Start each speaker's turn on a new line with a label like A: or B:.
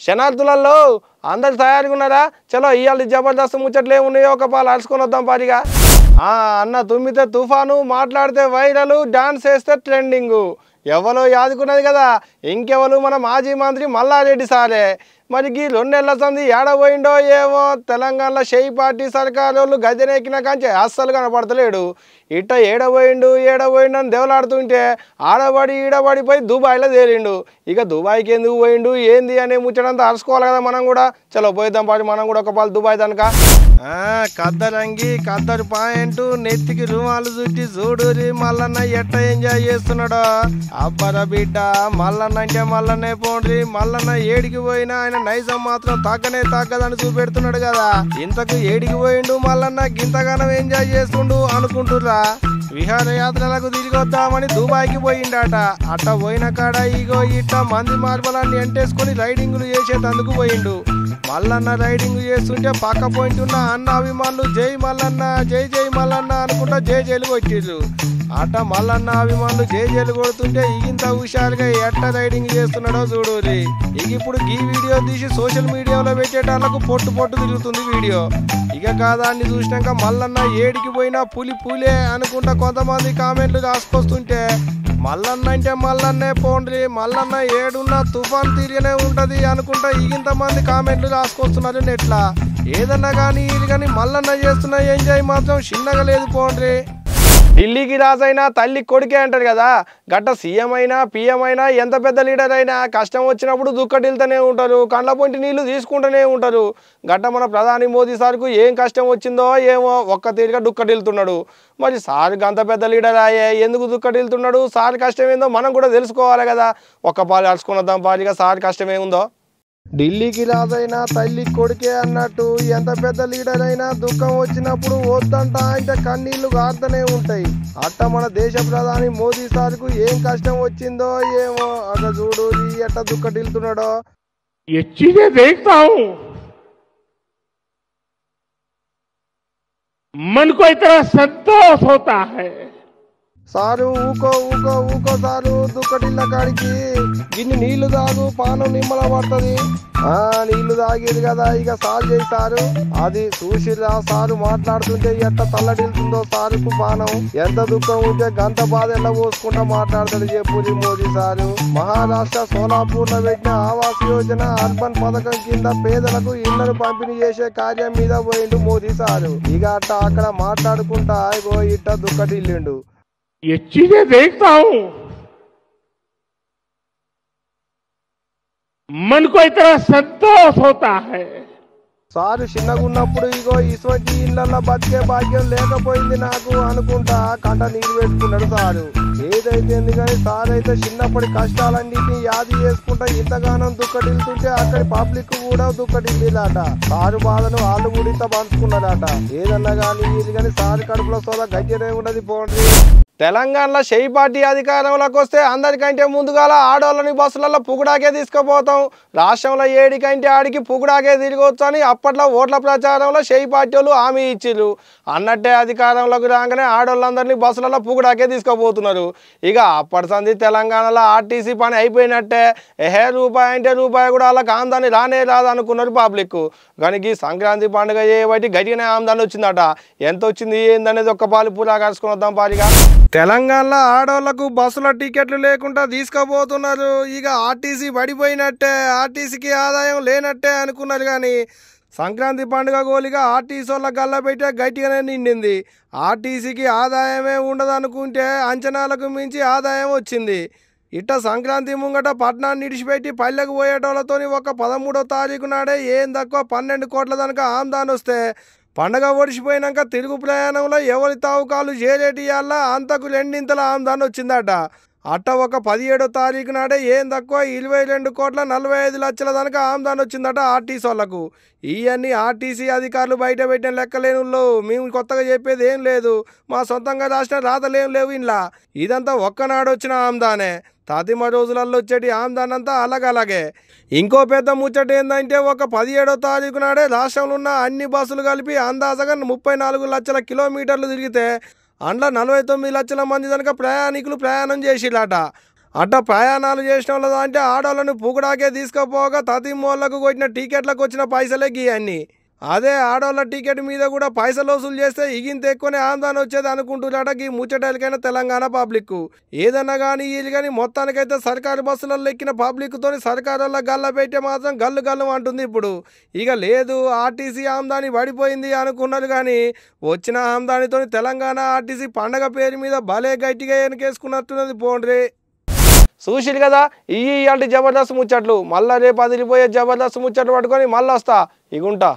A: శనార్థులలో అందరు తయారుగా ఉన్నారా? చలో ఇవాళ జబర్దస్త్ ముచ్చట్లు ఏమున్నాయో ఒక పాలు అరుచుకొని వద్దాం పారిగా. అన్న తుమ్మితే తుఫాను, మాట్లాడితే వైరల్, డాన్స్ వేస్తే ట్రెండింగు. ఎవరో యాదుకున్నది కదా, ఇంకెవరు మన మాజీ మంత్రి మల్లారెడ్డి సారే. మరి ఈ 2 నెలల సంది ఏడబోయిండో ఏమో. తెలంగాణలో షెయి పార్టీ సర్కారు వాళ్ళు గద్దెనెక్కిన కంచె అస్సలు కనపడతలేడు. ఇట్ట ఏడబోయిండు అని దేవులాడుతుంటే ఆడబడి ఈడబడిపోయి దుబాయ్లో తేలిండు. ఇక దుబాయ్కి ఎందుకు పోయిండు ఏంది అనే ముచ్చడంతా అరుచుకోవాలి కదా మనం కూడా. చలో పోయిద్దాం పాటు మనం కూడా ఒక పాలు దుబాయ్ తనక. కద్దరంగి కద్దరు పాయింట్ నెత్తికి రుమాలు చుట్టి చూడురి మల్లన్న ఎట్ట ఎంజాయ్ చేస్తున్నాడో. అబ్బర బిడ్డ మల్లన్న అంటే మల్లన్నే పోండ్రి. మల్లన్న ఏడికి పోయినా ఆయన నైజం మాత్రం తగ్గదని చూపెడుతున్నాడు కదా. ఇంతకు ఏడికి పోయిండు మల్లన్న గింతగానం ఎంజాయ్ చేస్తుండు అనుకుంటుర్రా? విహారయాత్రలకు తిరిగి వద్దామని దుబాయ్కి పోయిండట. అట్ట పోయిన కాడ ఇగో ఇట్ట మంది మార్బలాన్ని ఎంటేసుకొని రైడింగులు చేసేటందుకు పోయిండు. మల్లన్న రైడింగ్ చేస్తుంటే పక్క పోయింట్ ఉన్న అన్న అభిమానులు జై మల్లన్న జై జై మల్లన్న అనుకుంటా జైలు కొట్టిర్రు. అట్ట మల్లన్న అభిమానులు జైలు కొడుతుంటే ఇగింత హుషారుగా ఎట్ట రైడింగ్ చేస్తున్నాడో చూడురి. ఇక ఇప్పుడు ఈ వీడియో తీసి సోషల్ మీడియాలో పెట్టేటాలకు పొట్టు తిరుగుతుంది వీడియో. ఇక కాదాన్ని చూసినాక మల్లన్న ఏడికి పోయినా పులే అనుకుంటా కొంతమంది కామెంట్లు రాసుకొస్తుంటే మల్లన్న అంటే మల్లన్నే పోండ్రి, మల్లన్న ఏడున్న తుఫాన్ తిరిగినే ఉంటది అనుకుంటా ఇగింత మంది కామెంట్లు రాసుకొస్తున్నారు నెట్లా. ఏదన్నా కానీ ఇది కానీ మల్లన్న చేస్తున్న ఎంజాయ్ మాత్రం చిన్నగా లేదు పోండ్రి. ఢిల్లీకి రాజైనా తల్లి కొడుకే అంటారు కదా. గట్ట సీఎం అయినా పిఎం అయినా ఎంత పెద్ద లీడర్ అయినా కష్టం వచ్చినప్పుడు దుక్కటిల్తూనే ఉంటారు, కండ్ల పొంటి నీళ్లు తీసుకుంటూనే ఉంటారు. గట్ట మన ప్రధాని మోదీ సార్కు ఏం కష్టం వచ్చిందో ఏమో ఒక్క తీరుగా దుక్కటిల్తున్నాడు. మరి సార్ అంత పెద్ద లీడర్ అయ్యే ఎందుకు దుక్కటిల్తున్నాడు? సార్ కష్టం ఏందో మనం కూడా తెలుసుకోవాలి కదా. ఒక్క పాలు అరుచుకొని వద్దాం పారిగా సార్ కష్టం ఏముందో. ఢిల్లీకి రాజైనా తల్లి కొడుకే అన్నట్టు ఎంత పెద్ద లీడర్ అయినా దుఃఖం వచ్చినప్పుడు వద్దంట అంటే కన్నీళ్లు గారుతూనే ఉంటాయి. అట్ట మన దేశ ప్రధాని మోదీ సార్కు ఏం కష్టం వచ్చిందో ఏమో అక్కడ చూడు ఎట్ట దుక్కటిల్తున్నాడో.
B: मन को इतना संतोष होता है.
A: సారు ఊకో సారు దుక్కటిల్ల కాడికి గిన్ని నీళ్లు తాగు పానం నిమ్మల పడుతుంది. నీళ్లు తాగేది కదా ఇక సారు చేస్తారు. అది చూసిరా సారు మాట్లాడుతుంటే ఎట్ట తల్లడిల్తుందో సారుకు పానం. ఎంత దుఃఖం ఉంటే గంత బాధ ఎలా పోసుకుంటా మాట్లాడతాడు చెప్పుది మోదీ సారు. మహారాష్ట్ర సోలాపూర్ లో పెట్టిన ఆవాస్ యోజన అర్బన్ పథకం కింద పేదలకు ఇళ్లను పంపిణీ చేసే కార్యం మీద పోయిండు మోదీ సారు. ఇక అట్ట అక్కడ మాట్లాడుకుంటా ఇట్ట దుక్కటిల్లిండు.
B: ये चीजें देखता हूं, मन को इतना संतोष होता है.
A: సారు చిన్నగా ఉన్నప్పుడు ఇగో ఇటువంటి ఇళ్లలో బతికే భాగ్యం లేకపోయింది నాకు అనుకుంటా కంట నీరు పెట్టుకున్నాడు సారు. ఏదైతే కానీ సార్ అయితే చిన్నప్పటి కష్టాలన్నింటినీ యాది చేసుకుంటా ఇంతగానం దుక్కటిల్తుంటే అక్కడి పబ్లిక్ కూడా దుక్కటిల్లిదట. సారు బాధను వాళ్ళు కూడా ఇంత పంచుకున్నారట. ఏదన్నా కానీ ఇది కానీ సారు కడుపులో సోదా గజ్జనే ఉన్నది పోండి. తెలంగాణలో షెయి పార్టీ అధికారంలోకి వస్తే అందరికంటే ముందుగాల ఆడోళ్ళని బస్సులలో పుగుడాకే తీసుకుపోతాం, రాష్ట్రంలో ఏడికంటే ఆడికి పుగుడాకే తిరగవచ్చు అని అప్పట్లో ఓట్ల ప్రచారంలో షెయి పార్టీ వాళ్ళు హామీ ఇచ్చిర్రు. అన్నట్టే అధికారంలోకి రాగానే ఆడోళ్ళందరినీ బస్సులలో పుగుడాకే తీసుకుపోతున్నారు. ఇక అప్పటి సంది తెలంగాణలో ఆర్టీసీ పని అయిపోయినట్టే. రూపాయి అంటే రూపాయి కూడా వాళ్ళకి ఆమ్దాని రానే రాదనుకున్నారు పబ్లిక్. కానీ ఈ సంక్రాంతి పండుగ చేయబట్టి గట్టిగానే ఆమ్దాని వచ్చిందట. ఎంత వచ్చింది ఏందనేది ఒక్క పాలు పూరా కలుసుకొని వద్దాం పారిగా. తెలంగాణలో ఆడోళ్లకు బస్సుల టికెట్లు లేకుండా తీసుకుపోతున్నారు. ఇక ఆర్టీసీ పడిపోయినట్టే, ఆర్టీసీకి ఆదాయం లేనట్టే అనుకున్నారు. కానీ సంక్రాంతి పండుగ గోలిగా ఆర్టీసీ వాళ్ళ గల్ల పెట్టే గట్టిగానే నిండింది. ఆర్టీసీకి ఆదాయమే ఉండదు అనుకుంటే అంచనాలకు మించి ఆదాయం వచ్చింది. ఇట్ట సంక్రాంతి ముంగట పట్నాన్ని ఇడిచిపెట్టి పల్లెకు పోయేటోళ్ళతో ఒక 13వ తారీఖు నాడే ఏం తక్కువ 12 కోట్ల దానిక ఆమ్దాని వస్తే పండగ ఒడిచిపోయినాక తిరుగు ప్రయాణంలో ఎవరి తావుకాలు చేరేటియాల అంతకు 2 ఆమ్దాని వచ్చిందట. అట్ట ఒక 17వ తారీఖు నాడే ఏం తక్కువ 22,45,00,000 దానికి ఆమ్దాని వచ్చిందట ఆర్టీసీ వాళ్ళకు. ఇవన్నీ ఆర్టీసీ అధికారులు బయట పెట్టిన లెక్కలేనుల్లో. మేము కొత్తగా చెప్పేది ఏం లేదు, మా సొంతంగా రాసిన రాతలేం లేవు ఇంట్లో. ఇదంతా ఒక్కనాడు వచ్చిన ఆమ్దానే. తదిమ రోజులలో వచ్చేటి ఆమ్దాన్ అంతా అలాగే. ఇంకో పెద్ద ముచ్చట ఏంటంటే ఒక 17వ తారీఖు నాడే రాష్ట్రంలో ఉన్న అన్ని బస్సులు కలిపి అందాజగా 34 లక్షల కిలోమీటర్లు తిరిగితే అందులో 49 లక్షల మంది కనుక ప్రయాణికులు ప్రయాణం చేసిరట. అట్ట ప్రయాణాలు చేసిన వాళ్ళ అంటే ఆడోళ్ళను పూకుడాకే తీసుకుపోగా తతిమోళ్ళకు కొట్టిన టికెట్లకు వచ్చిన పైసలే గీయన్ని. అదే ఆడోళ్ళ టికెట్ మీద కూడా పైసలు వసూలు చేస్తే ఇగింత ఎక్కువనే ఆందోళన వచ్చేది అనుకుంటున్నాట ఈ ముచ్చటలకైనా తెలంగాణ పబ్లిక్. ఏదన్నా కానీ వీళ్ళు కానీ మొత్తానికైతే సర్కారు బస్సులలో ఎక్కిన పబ్లిక్తో సర్కారుల గల్ల పెట్టే మాత్రం గల్లు గల్లు అంటుంది ఇప్పుడు. ఇక లేదు ఆర్టీసీ ఆమ్దాని పడిపోయింది అనుకున్నారు కానీ వచ్చిన ఆమ్దానితో తెలంగాణ ఆర్టీసీ పండగ పేరు మీద భలే గట్టిగా ఎనకేసుకున్నట్టున్నది పోండ్రి. చూసిరు కదా ఇవాళ జబర్దస్త్ ముచ్చట్లు. మళ్ళా రేపు అదిరిపోయే జబర్దస్త్ ముచ్చట్లు పట్టుకొని మళ్ళీ వస్తా. ఇగుంటా.